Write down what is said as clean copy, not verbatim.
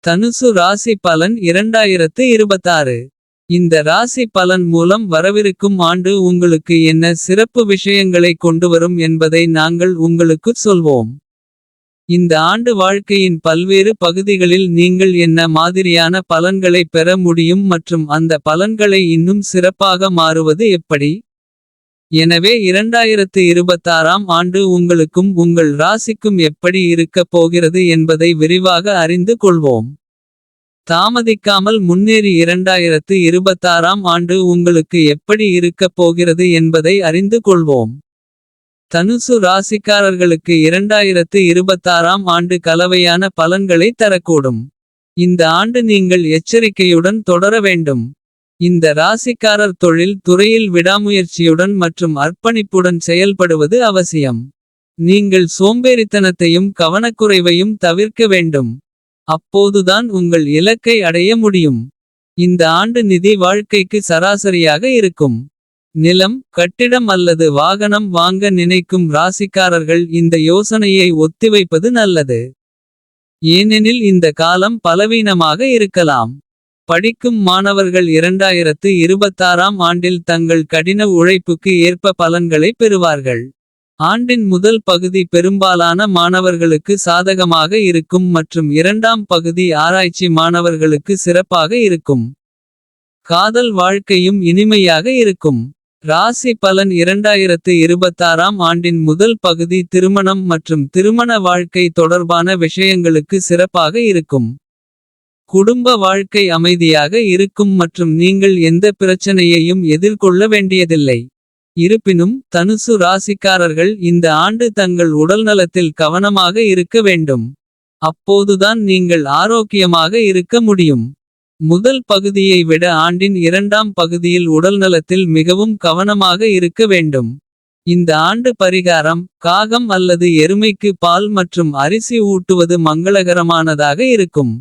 தனுசு ராசி பலன் 2026. இந்த ராசி பலன் மூலம் வரவிருக்கும் ஆண்டு உங்களுக்கு என்ன சிறப்பு விஷயங்களை கொண்டுவரும் என்பதை நாங்கள் உங்களுக்குச் சொல்வோம். இந்த ஆண்டு வாழ்க்கையின் பல்வேறு பகுதிகளில் நீங்கள் என்ன மாதிரியான பலன்களை பெற முடியும் மற்றும் அந்த பலன்களை இன்னும் சிறப்பாக மாறுவது எப்படி. எனவே 2026ஆம் ஆண்டு உங்களுக்கும் உங்கள் ராசிக்கும் எப்படி இருக்கப் போகிறது என்பதை விரிவாக அறிந்து கொள்வோம். தாமதிக்காமல் முன்னேறி 2026ஆம் ஆண்டு உங்களுக்கு எப்படி இருக்கப் போகிறது என்பதை அறிந்து கொள்வோம். தனுசு ராசிக்காரர்களுக்கு 2026ஆம் ஆண்டு கலவையான பலன்களை தரக்கூடும். இந்த ஆண்டு நீங்கள் எச்சரிக்கையுடன் தொடர வேண்டும். இந்த ராசிக்காரர் தொழில் துறையில் விடாமுயற்சியுடன் மற்றும் அர்ப்பணிப்புடன் செயல்படுவது அவசியம். நீங்கள் சோம்பேறித்தனத்தையும் கவனக்குறைவையும் தவிர்க்க வேண்டும். அப்போதுதான் உங்கள் இலக்கை அடைய முடியும். இந்த ஆண்டு நிதி வாழ்க்கைக்கு சராசரியாக இருக்கும். நிலம், கட்டிடம் அல்லது வாகனம் வாங்க நினைக்கும் ராசிக்காரர்கள் இந்த யோசனையை ஒத்திவைப்பது நல்லது. ஏனெனில் இந்த காலம் பலவீனமாக இருக்கலாம். படிக்கும் மாணவர்கள் 2026ஆம் ஆண்டில் தங்கள் கடின உழைப்புக்கு ஏற்ப பலன்களை பெறுவார்கள். ஆண்டின் முதல் பகுதி பெரும்பாலான மாணவர்களுக்கு சாதகமாக இருக்கும் மற்றும் இரண்டாம் பகுதி ஆராய்ச்சி மாணவர்களுக்கு சிறப்பாக இருக்கும். காதல் வாழ்க்கையும் இனிமையாக இருக்கும். ராசி பலன் 2026ஆம் ஆண்டின் முதல் பகுதி திருமணம் மற்றும் திருமண வாழ்க்கை தொடர்பான விஷயங்களுக்கு சிறப்பாக இருக்கும். குடும்ப வாழ்க்கை அமைதியாக இருக்கும் மற்றும் நீங்கள் எந்த பிரச்சனையையும் எதிர்கொள்ள வேண்டியதில்லை. இருப்பினும் தனுசு ராசிக்காரர்கள் இந்த ஆண்டு தங்கள் உடல்நலத்தில் கவனமாக இருக்க வேண்டும். அப்போதுதான் நீங்கள் ஆரோக்கியமாக இருக்க முடியும். முதல் பகுதியை விட ஆண்டின் இரண்டாம் பகுதியில் உடல்நலத்தில் மிகவும் கவனமாக இருக்க வேண்டும். இந்த ஆண்டு பரிகாரம் காகம் அல்லது எருமைக்கு பால் மற்றும் அரிசி ஊட்டுவது மங்களகரமானதாக இருக்கும்.